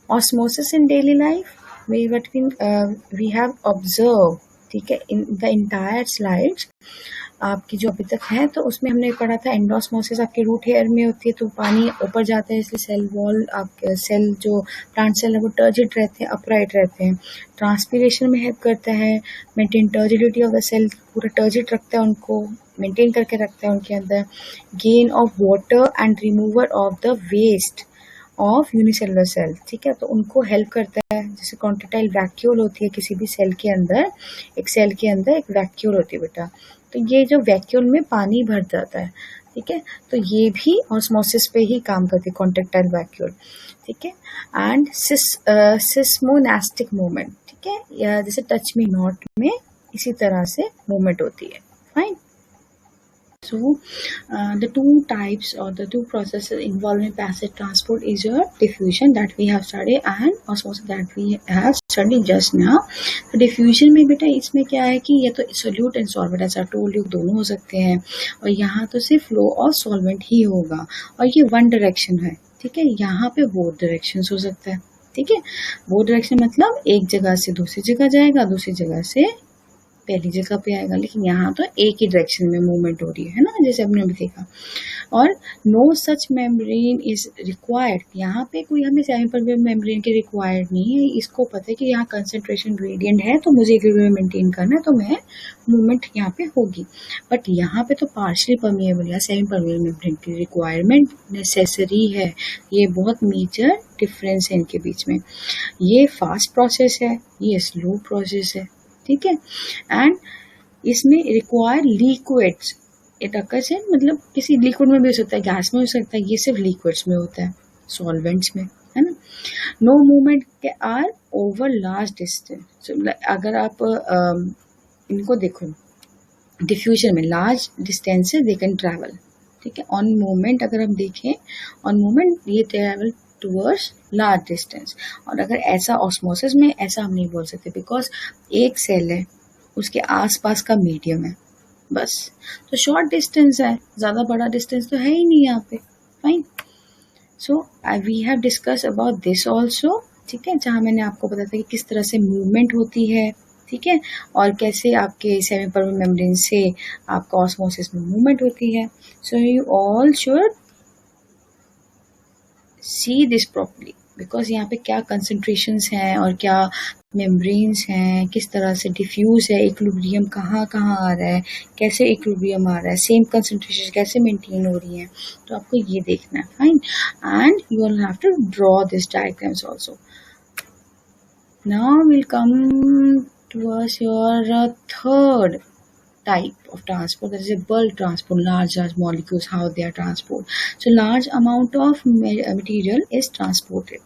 Osmosis in daily life, we have observed, ठीक है, in the entire slides आपकी जो अभी तक है, तो उसमें हमने पढ़ा था एंडोस्मोसिस आपके रूट हेयर में होती है, तो पानी ऊपर जाता है, इसलिए सेल वॉल, आपके सेल जो प्लांट सेल है वो टर्जिड रहते हैं, अपराइट रहते हैं। ट्रांसपीरेशन में हेल्प करता है, maintain turgidity of the cell, पूरा टर्जिड रखता है, उनको मेंटेन करके रखता है उनके अंदर। Gain of water and remover of the waste of unicellular cell, ठीक है, तो उनको हेल्प करता है। जैसे कॉन्ट्रेक्टाइल वैक्यूल होती है किसी भी सेल के अंदर, एक सेल के अंदर एक वैक्यूल होती है बेटा, तो ये जो वैक्यूल में पानी भर जाता है, ठीक है, तो ये भी ऑस्मोसिस पे ही काम करती है, कॉन्ट्रेक्टाइल वैक्यूल, ठीक है। एंड सिस्मोनास्टिक मूवमेंट, ठीक है, या जैसे टच मी नॉट में इसी तरह से मूवमेंट होती है, fine. So, the two types or the two processes involved in passive transport is your diffusion that we have studied and osmosis that we have studied just now. तो diffusion में बेटा इसमें क्या है कि ये तो solute and solvent, ऐसा told you, दोनों हो सकते हैं, और यहाँ तो सिर्फ flow of solvent ही होगा, और ये one direction है, ठीक है। यहाँ पे both directions हो सकता है, ठीक है। both direction मतलब एक जगह से दूसरी जगह जाएगा, दूसरी जगह से पहली जगह पे आएगा, लेकिन यहाँ तो एक ही डायरेक्शन में मूवमेंट हो रही है ना, जैसे हमने अभी देखा। और no such membrane is required, यहाँ पे कोई हमें सेमी परमेबल मेम्ब्रेन की रिक्वायर्ड नहीं है, इसको पता है कि यहाँ कंसंट्रेशन ग्रेडियंट है तो मुझे इक्विलिब्रियम मेंटेन करना है, तो मैं मूवमेंट यहाँ पे होगी। बट यहाँ पे तो पार्शियली परमेबल या सेमी परमेबल मेम्ब्रेन की रिक्वायरमेंट नेसेसरी है, ये बहुत मेजर डिफरेंस है इनके बीच में। ये फास्ट प्रोसेस है, ये स्लो प्रोसेस है, ठीक है। एंड इसमें require liquids, it occurs in, मतलब किसी लिक्विड में भी हो सकता है, गैस में हो सकता है, ये सिर्फ लिक्विड्स में होता है, सॉल्वेंट्स में, है ना। नो मूवमेंट के आर ओवर लार्ज डिस्टेंस, अगर आप इनको देखो, डिफ्यूजन में large distances they can travel, ठीक है। ऑन मूवमेंट अगर हम देखें, ऑन मूवमेंट ये ट्रैवल टूवर्ड्स लार्ज डिस्टेंस, और अगर ऐसा ऑस्मोसिस में ऐसा हम नहीं बोल सकते, बिकॉज एक सेल है, उसके आसपास का मीडियम है बस, तो शॉर्ट डिस्टेंस है, ज़्यादा बड़ा डिस्टेंस तो है ही नहीं यहाँ पे, fine. So we have discuss about this also, ठीक है, जहाँ मैंने आपको बताया था कि किस तरह से मूवमेंट होती है, ठीक है, और कैसे आपके सेमी परमेबल मेम्ब्रेन से आपका ऑस्मोसिस में मूवमेंट होती है। So you all should see this properly, because यहाँ पे क्या कंसंट्रेशंस हैं और क्या मेम्ब्रेन्स हैं, किस तरह से डिफ्यूज है, इक्विलिब्रियम कहाँ कहाँ आ रहा है, कैसे इक्विलिब्रियम आ रहा है, सेम कंसंट्रेशन कैसे मेंटेन हो रही है, तो आपको ये देखना है. Fine. And you will have to draw this diagrams also. Now will come towards your third type of transport, that is a bulk transport, large molecules, how they are transported. So large amount of material is transported.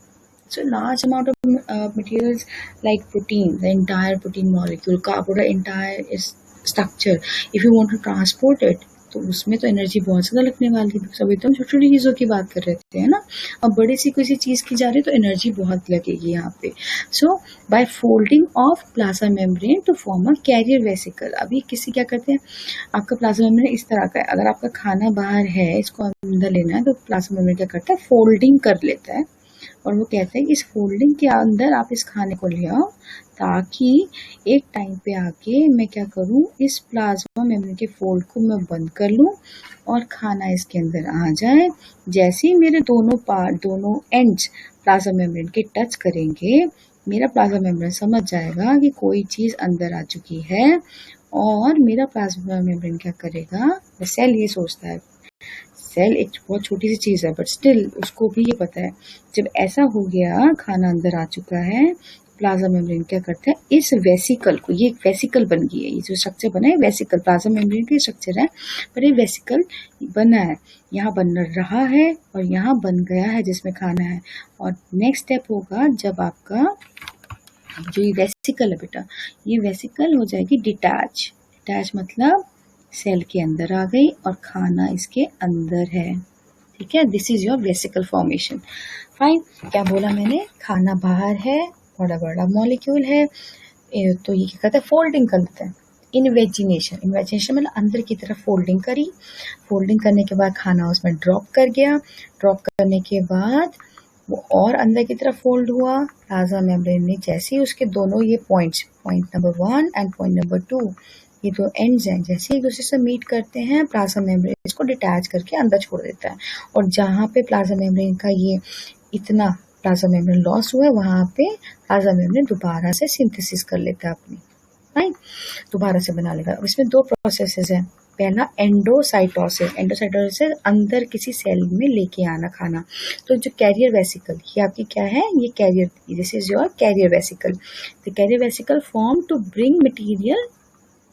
So large amount of materials like protein, the entire protein molecule, carbohydrate, entire is structure. If you want to transport it, तो उसमें तो energy बहुत ज़्यादा लगने वाली है. सभी तो हम छोटी छोटी चीज़ों की बात कर रहे थे, है ना. अब बड़ी सी किसी चीज़ की जा रही है तो एनर्जी बहुत लगेगी यहाँ पे. So by folding of plasma membrane to form a carrier vesicle. अभी किसी क्या करते हैं, आपका प्लाज्मा मेम्ब्रेन इस तरह का है, अगर आपका खाना बाहर है, इसको अंदर लेना है, तो प्लाज्मा मेम्ब्रेन क्या करता है, फोल्डिंग कर लेता है. और वो कहते हैं कि इस फोल्डिंग के अंदर आप इस खाने को ले आओ, ताकि एक टाइम पे आके मैं क्या करूं, इस प्लाज्मा मेम्ब्रेन के फोल्ड को मैं बंद कर लूं और खाना इसके अंदर आ जाए. जैसे ही मेरे दोनों एंड्स प्लाज्मा मेम्ब्रेन के टच करेंगे, मेरा प्लाज्मा मेम्ब्रेन समझ जाएगा कि कोई चीज़ अंदर आ चुकी है, और मेरा प्लाज्मा मेम्ब्रेन क्या करेगा, सेल ये सोचता है, सेल एक बहुत छोटी सी चीज़ है, बट स्टिल उसको भी ये पता है, जब ऐसा हो गया, खाना अंदर आ चुका है, प्लाज्मा मेम्ब्रेन क्या करता है, इस वेसिकल को, ये वेसिकल बन गई है, ये जो स्ट्रक्चर बना है वेसिकल, प्लाज्मा मेम्ब्रेन का स्ट्रक्चर है, पर ये वेसिकल बना है, यहाँ बन रहा है और यहाँ बन गया है जिसमें खाना है. और नेक्स्ट स्टेप होगा, जब आपका जो ये वेसिकल है बेटा, ये वेसिकल हो जाएगी डिटैच. डिटैच मतलब सेल के अंदर आ गई और खाना इसके अंदर है. ठीक है, this is your vesicle formation. Fine. क्या बोला मैंने, खाना बाहर है, बड़ा बड़ा मॉलिक्यूल है, तो ये क्या करता है, फोल्डिंग कर लेता है. इन्वेजिनेशन, इन्वेजिनेशन मतलब अंदर की तरफ फोल्डिंग करी. फोल्डिंग करने के बाद खाना उसमें ड्रॉप कर गया. ड्रॉप करने के बाद वो और अंदर की तरफ फोल्ड हुआ. प्लाज्मा मेम्ब्रेन में जैसे ही उसके दोनों ये points, point number 1 and point number 2, ये दो एंड्स हैं, जैसे एक दूसरे से मीट करते हैं, प्लाज्मा मेम्ब्रेन इसको डिटैच करके अंदर छोड़ देता है. और जहाँ पे प्लाज्मा मेम्ब्रेन का ये इतना प्लाज्मा मेम्ब्रेन लॉस हुआ है, वहाँ पे प्लाज्मा मेम्ब्रेन दोबारा से सिंथेसिस कर लेता है अपनी, राइट, दोबारा से बना लेगा. इसमें दो प्रोसेसेस हैं. पहला एंडोसाइटोसिस. एंडोसाइटोसिस अंदर किसी सेल में लेके आना खाना. तो जो कैरियर वेसिकल, ये आपकी क्या है, ये carrier, this is your carrier vesicle. The carrier vesicle form to bring material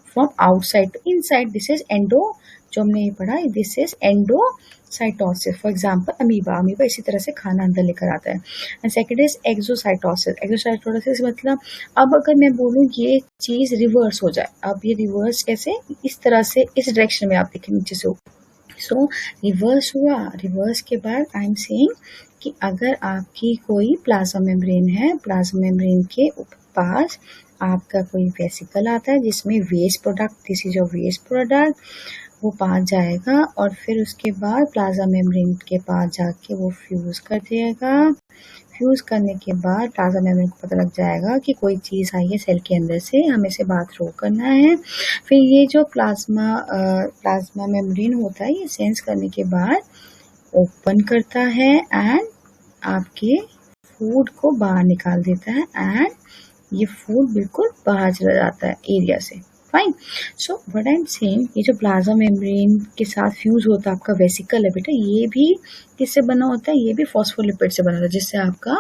from outside to inside. This is endo, जो हमने पढ़ा, this is endocytosis. For example amoeba, amoeba इसी तरह से खाना अंदर लेकर आता है. And second is exocytosis. Exocytosis मतलब, अब अगर मैं बोलूँ ये चीज़ रिवर्स हो जाए, अब ये रिवर्स कैसे, इस तरह से, इस डायरेक्शन में आप देखें नीचे से ऊपर. सो रिवर्स हुआ. रिवर्स के बाद आई एम सेइंग कि अगर आपकी कोई प्लाज्मा मेम्ब्रेन है, प्लाज्मा मेम्ब्रेन के पास आपका कोई वेसिकल आता है जिसमें waste product, this is your waste product, वो पास जाएगा और फिर उसके बाद प्लाज्मा मेम्ब्रेन के पास जाके वो फ्यूज़ कर देगा. फ्यूज़ करने के बाद प्लाज्मा मेम्ब्रेन को पता लग जाएगा कि कोई चीज़ आई है सेल के अंदर से, हमें इसे बाहर थ्रो करना है. फिर ये जो प्लाज्मा मेम्ब्रेन होता है, ये सेंस करने के बाद ओपन करता है एंड आपके फूड को बाहर निकाल देता है, एंड ये फूड बिल्कुल बाहर चला जाता है एरिया से. Fine. So what I am saying, ये जो प्लाज्मा मेम्ब्रेन के साथ फ्यूज होता है आपका वेसिकल है बेटा, ये भी किससे बना होता है, ये भी फॉस्फोलिपिड से बना होता है, जिससे आपका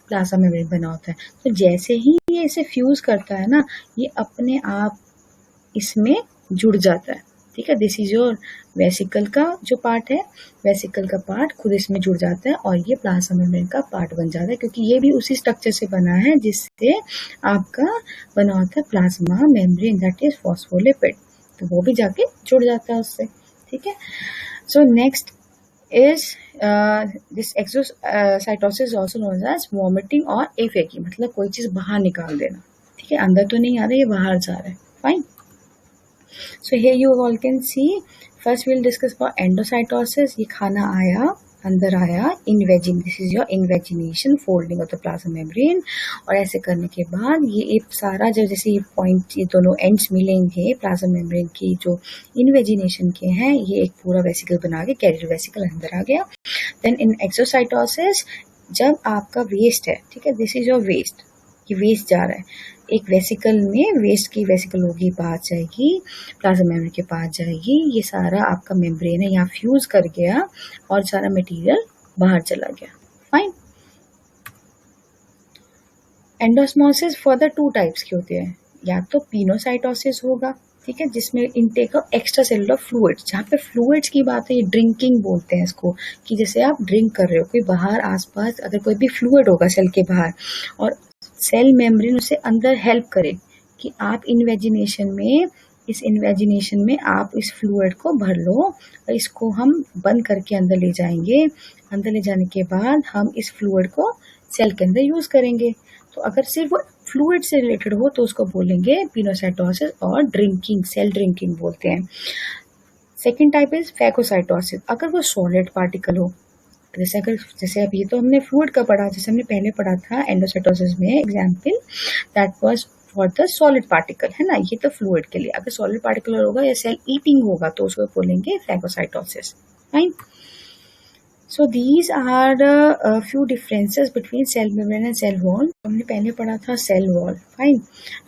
प्लाज्मा मेम्ब्रेन बना होता है. तो जैसे ही ये इसे फ्यूज करता है ना, ये अपने आप इसमें जुड़ जाता है. ठीक है, दिस इज योर वेसिकल का जो पार्ट है, वेसिकल का पार्ट खुद इसमें जुड़ जाता है और ये प्लाज्मा मेम्ब्रेन का पार्ट बन जाता है, क्योंकि ये भी उसी स्ट्रक्चर से बना है जिससे आपका बना होता है plasma membrane, that is phospholipid. तो वो भी जाके जुड़ जाता है उससे. ठीक है. So next is this exocytosis also known as vomiting और एफेकी, मतलब कोई चीज़ बाहर निकाल देना. ठीक है, अंदर तो नहीं आ रहा, ये बाहर जा रहा है. Fine. So here you all can see, first we'll discuss about endocytosis. ये खाना आया, अंदर आया, this is your invagination, folding of the plasma membrane. और ऐसे करने के बाद ये एक सारा जब जैसे ये पॉइंट, ये दोनों एंड्स मिलेंगे प्लाज्मा मेम्ब्रेन की जो इन्वेजिनेशन के हैं, ये एक पूरा वेसिकल बना के कैरियर वेसिकल अंदर आ गया. देन इन एक्सोसाइटोसिस, जब आपका वेस्ट है, ठीक है, दिस इज योर वेस्ट, ये वेस्ट जा रहा है, एक वेसिकल में वेस्ट की वेसिकल होगी, पास जाएगी, प्लाज्मा मेम्ब्रेन के पास जाएगी, ये सारा आपका मेम्ब्रेन है यहाँ फ्यूज कर गया और सारा मटेरियल बाहर चला गया। फाइन। एंडोस्मोसिस फर्दर 2 टाइप्स के होते हैं, या तो पिनोसाइटोसिस होगा, ठीक है, जिसमें intake of extra cellular fluids, जहाँ पे फ्लूइड्स की बात है, ये ड्रिंकिंग बोलते हैं इसको, कि जैसे आप ड्रिंक कर रहे हो, कोई बाहर आसपास अगर कोई भी फ्लूइड होगा सेल के बाहर और सेल मेम्ब्रेन उसे अंदर हेल्प करे कि आप इन्वेजिनेशन में, इस इन्वेजिनेशन में आप इस फ्लूइड को भर लो और इसको हम बंद करके अंदर ले जाएंगे, अंदर ले जाने के बाद हम इस फ्लूइड को सेल के अंदर यूज करेंगे। तो अगर सिर्फ वो फ्लूइड से रिलेटेड हो तो उसको बोलेंगे पिनोसाइटोसिस और ड्रिंकिंग, सेल ड्रिंकिंग बोलते हैं। सेकेंड टाइप इज फैगोसाइटोसिस, अगर वो सॉलिड पार्टिकल हो, जैसे अब ये तो हमने फ्लूइड का पढ़ा, जैसे हमने पहले पढ़ा था एंडोसाइटोसिस में example, that was for the solid particle, है ना, ये तो फ्लूइड के लिए। अगर सॉलिड पार्टिकल होगा या सेल ईटिंग होगा तो उसको बोलेंगे phagocytosis. Fine. So these are the few differences between cell membrane and cell wall. हमने पहले पढ़ा था cell wall, fine.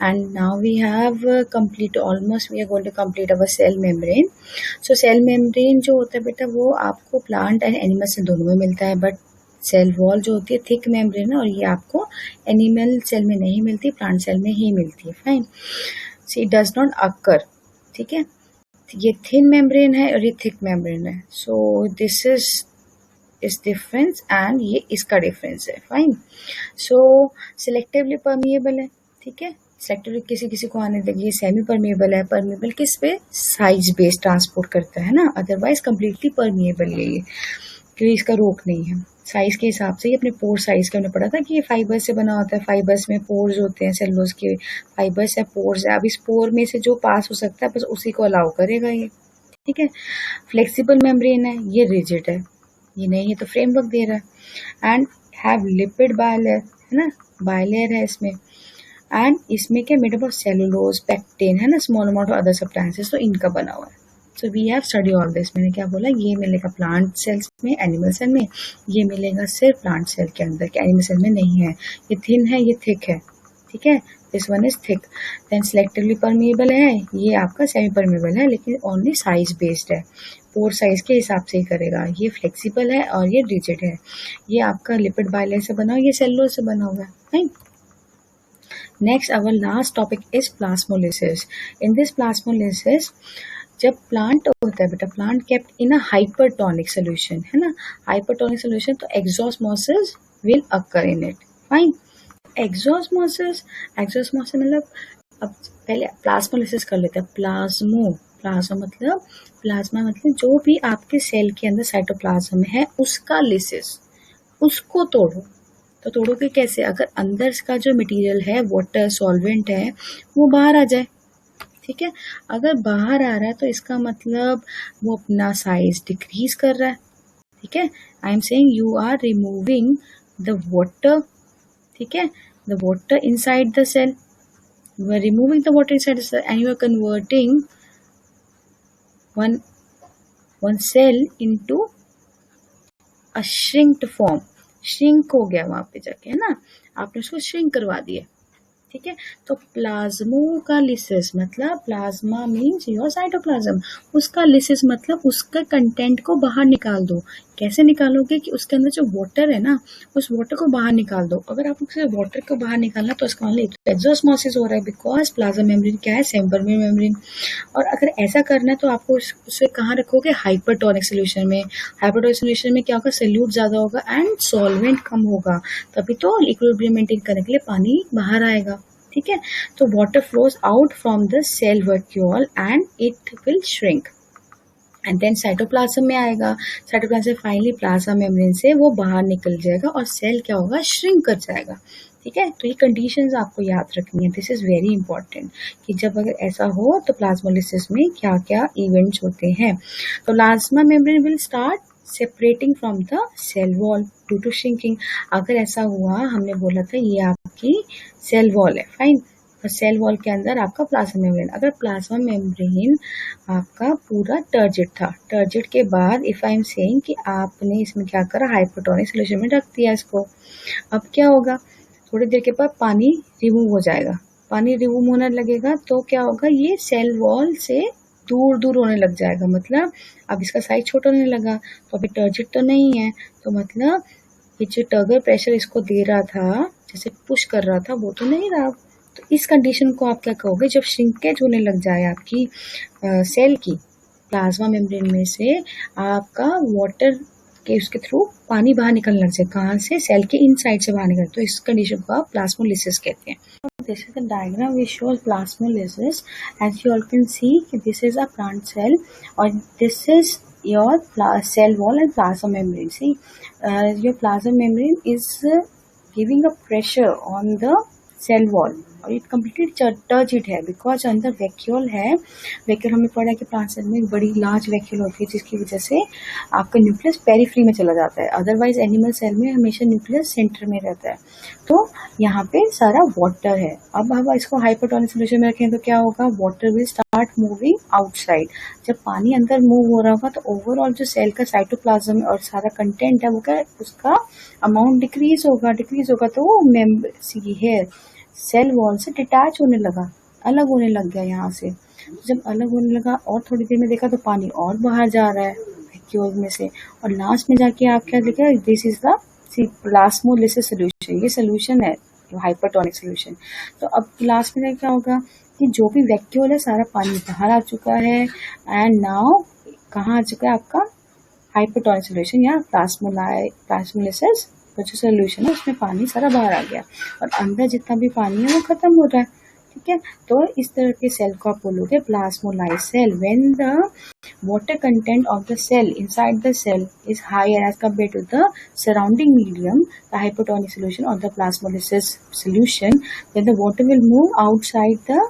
And now we have complete, almost we are going to complete our cell membrane. So cell membrane जो होता है बेटा वो आपको plant and animal से दोनों में मिलता है, but cell wall जो होती है thick membrane है और ये आपको animal cell में नहीं मिलती, plant cell में ही मिलती है, fine. So it does not occur, ठीक है, ये thin membrane है और ये thick membrane है. So this is difference and ये इसका डिफरेंस है। फाइन। सो सिलेक्टिवली परमिएबल है, ठीक है, सिलेक्टिवली किसी किसी को आने देगी, सेमी परमिएबल है, परमिएबल किस पे, साइज बेस्ड ट्रांसपोर्ट करता है ना, अदरवाइज कम्प्लीटली परमिएबल है ये, क्योंकि इसका रोक नहीं है, साइज के हिसाब से। ये अपने पोर साइज का हमने पढ़ा था कि ये फाइबर से बना होता है, फाइबर्स में पोर्स होते हैं, सेलुलोज के फाइबर्स है, पोर्स है, अब इस पोर में से जो पास हो सकता है बस उसी को अलाउ करेगा ये, ठीक है। फ्लेक्सिबल मेम्ब्रेन है, ये रिजिड है, ये नहीं, ये तो फ्रेमवर्क दे रहा है। एंड हैव लिपिड बायलेयर, है ना, बायलेयर है इसमें, एंड इसमें क्या made up of cellulose, pectin, है ना, small amount of other substances, तो इनका बना हुआ है। So we have study all this. मैंने क्या बोला, ये मिलेगा प्लांट सेल्स में, एनिमल सेल में, ये मिलेगा सिर्फ प्लांट सेल के अंदर, के एनिमल सेल में नहीं है। ये थिन है, ये थिक है, ठीक है, this one is thick. Then selectively permeable है, ये आपका सेमी परमिएबल है, लेकिन ओनली साइज बेस्ड है, पोर साइज के हिसाब से ही करेगा। ये फ्लेक्सिबल है और ये रिजिड है। ये आपका लिपिड बायलेयर से बना हुआ, ये सेलुलोज से बना हुआ है। Right. Next our last topic is plasmolysis. In this plasmolysis जब प्लांट होता है बेटा, plant kept in a hypertonic solution, है ना, हाइपरटोनिक सोल्यूशन, तो exosmosis will occur in it. Fine. Exosmosis मतलब, अब पहले प्लाज्मोलिसिस कर लेते हैं। प्लाज्मा मतलब जो भी आपके सेल के अंदर साइटोप्लाज्म है उसका लिसिस, उसको तोड़ो। तो तोड़ोगे कैसे, अगर अंदर का जो मटेरियल है, वाटर सॉल्वेंट है, वो बाहर आ जाए, ठीक है। अगर बाहर आ रहा है तो इसका मतलब वो अपना साइज डिक्रीज कर रहा है, ठीक है। I am saying you are removing the water, ठीक है, the water inside the cell. You are removing the water inside the cell and you are converting one cell into a shrinked form. shrink हो गया वहां पे जाके, है ना, आपने उसको shrink करवा दिया, ठीक है। तो प्लाज्मोकालिसिस मतलब, प्लाज्मा मीन्स योर साइटोप्लाज्म, उसका लिसिस मतलब उसका कंटेंट को बाहर निकाल दो। कैसे निकालोगे कि उसके अंदर जो वाटर है ना, उस वाटर को बाहर निकाल दो। अगर आप उससे वाटर को बाहर निकालना तो इसका मतलब एक्सोस्मोसिस हो रहा है, बिकॉज प्लाज्मा मेम्ब्रेन क्या है, सेमी परमिएबल मेम्ब्रेन। और अगर ऐसा करना है तो आपको उसे कहाँ रखोगे, हाइपरटोनिक सोल्यूशन में। हाइपरटोनिक सोल्यूशन में क्या होगा, सोल्यूट ज्यादा होगा एंड सॉल्वेंट कम होगा, तभी तो इक्विलिब्रियम मेंटेन करने के लिए पानी बाहर आएगा, ठीक है। तो water flows out from the cell vacuole and it will shrink and then cytoplasm में आएगा। साइटोप्लाज्म से फाइनली प्लाज्मा मेम्ब्रेन से वो बाहर निकल जाएगा और सेल क्या होगा, श्रिंक कर जाएगा, ठीक है। तो ये कंडीशंस आपको याद रखनी है, दिस इज वेरी इंपॉर्टेंट, कि जब अगर ऐसा हो तो प्लाज्मोलिसिस में क्या क्या इवेंट्स होते हैं। तो plasma membrane will start separating from the cell wall due to shrinking. अगर ऐसा हुआ, हमने बोला था ये आपकी सेल वॉल है, फाइन, और सेल वॉल के अंदर आपका प्लाज्मा मेम्ब्रेन। अगर प्लाज्मा मेम्ब्रेन आपका पूरा टर्जिड था, टर्जिड के बाद इफ आई एम सेइंग कि आपने इसमें क्या करा, हाइपरटोनिक सोल्यूशन में रख दिया इसको, अब क्या होगा, थोड़ी देर के बाद पानी रिमूव हो जाएगा, पानी रिमूव होने लगेगा तो क्या होगा, ये सेल वॉल से दूर दूर होने लग जाएगा, मतलब अब इसका साइज छोटा होने लगा, तो अभी टर्जिट तो नहीं है, तो मतलब ये जो टर्गर प्रेशर इसको दे रहा था, जैसे पुश कर रहा था, वो तो नहीं रहा। तो इस कंडीशन को आप क्या कहोगे, जब श्रिंकेज होने लग जाए आपकी सेल की प्लाज्मा मेम्ब्रेन में से, आपका वाटर के उसके थ्रू पानी बाहर निकलने लग जाए, कहाँ से, सेल के इनसाइड से बाहर निकल, तो इस कंडीशन को आप प्लाज्मोलिसिस कहते हैं। This is the diagram which shows plasmolysis. As you all can see, this is a plant cell, or this is your cell wall and plasma membrane. See, your plasma membrane is giving a pressure on the cell wall, और ये completely turgid है, because अंदर vacuole है। Vacuole हमने पढ़ा है कि plant cell में एक बड़ी लार्ज वैक्यूल होती है, जिसकी वजह से आपका न्यूक्लियस पेरिफ्री में चला जाता है, अदरवाइज एनिमल सेल में हमेशा न्यूक्लियस सेंटर में रहता है। तो यहाँ पे सारा वाटर है। अब हम इसको हाइपरटोनिक सोल्यूशन में रखें तो क्या होगा, water will start moving outside. जब पानी अंदर मूव हो रहा होगा तो ओवरऑल जो सेल का साइटोप्लाज्म और सारा कंटेंट है वो क्या, उसका अमाउंट डिक्रीज होगा तो वो सेल वॉल से डिटैच होने लगा, अलग होने लग गया यहाँ से। जब अलग होने लगा और थोड़ी देर में देखा तो पानी और बाहर जा रहा है वैक्यूल में से, और लास्ट में जाके आप क्या देखा, this is the plasmolysis solution. ये सोल्यूशन है हाइपरटोनिक सोल्यूशन। तो अब लास्ट में क्या होगा कि जो भी वैक्यूल है सारा पानी बाहर आ चुका है, एंड नाउ कहाँ आ चुका है आपका हाइपरटोनिक सोल्यूशन या प्लाज्मोलिसिस तो जो सोल्यूशन है उसमें पानी सारा बाहर आ गया, और अंदर जितना भी पानी है वो खत्म हो रहा है। ठीक है, तो इस तरह के सेल को आप बोलोगे plasmolysed cell when the water content of the cell inside the cell is higher as compared to the surrounding medium, the hypertonic solution or the plasmolysis solution, then the water will move outside the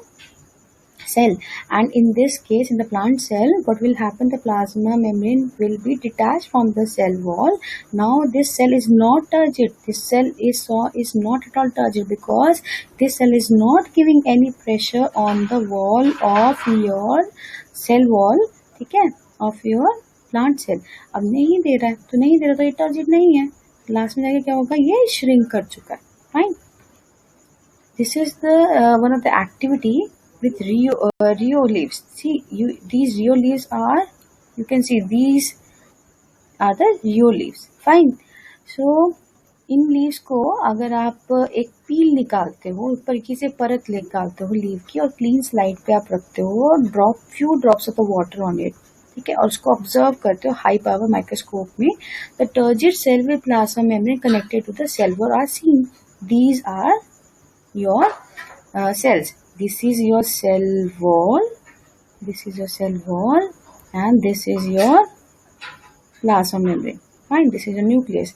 cell, and in this case in the plant cell what will happen, the plasma membrane will be detached from the cell wall. Now this cell is not turgid, this cell is not at all turgid, because this cell is not giving any pressure on the wall of your cell wall, ठीक है, of your plant cell. अब नहीं दे रहा है तो नहीं दे रहा, तो ये टर्जिड नहीं है, लास्ट में जाके क्या होगा, ये श्रिंक कर चुका है। Fine, this is the one of the activity with Rio leaves. See, these Rio leaves are, you can see these are the Rio leaves. Fine. So in leaves को अगर आप एक पील निकालते हो, ऊपर की से परत निकालते हो लीव की, और क्लीन स्लाइड पे आप रखते हो, few drops of water on it, ठीक है, और उसको ऑब्जर्व करते हो हाई पावर माइक्रोस्कोप में, the turgid cell with plasma membrane connected to the cell wall are seen. These are your cells. This is your cell wall, this is your cell wall, and this is your plasma membrane. Fine, this is your nucleus.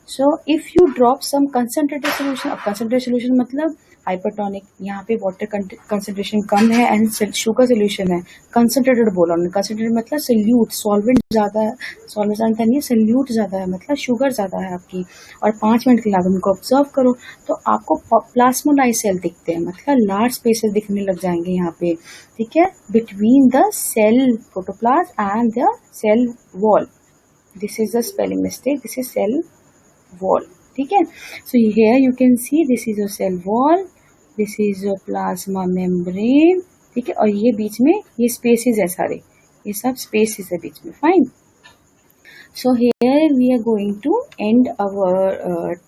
So if you drop some concentrated solution, अब concentrated solution मतलब hypertonic, यहाँ पे water concentration कम है and sugar solution है, concentrated बोला उन्होंने, concentrated मतलब solute, solvent ज्यादा है, सॉल्वेंट ज्यादा नहीं है, सोल्यूट ज्यादा है, मतलब शुगर ज्यादा है आपकी, और 5 मिनट के बाद उनको ऑब्जर्व करो तो आपको प्लाज्मोलाइज्ड सेल दिखते हैं, मतलब लार्ज स्पेसेस दिखने लग जाएंगे यहाँ पे, ठीक है, between the cell protoplasm and the cell wall. This is the spelling mistake, this is cell wall, ठीक है। So here you can see this is your cell wall, this is your plasma membrane, ठीक है, और ये बीच में ये spaces है सारे, ये सब स्पेसेस है बीच में। Fine, so here we are going to end our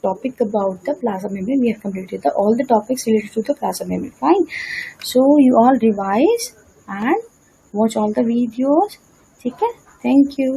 topic about the plasma membrane. We have completed all the topics related to the plasma membrane. Fine, so you all revise and watch all the videos, ठीक है, thank you.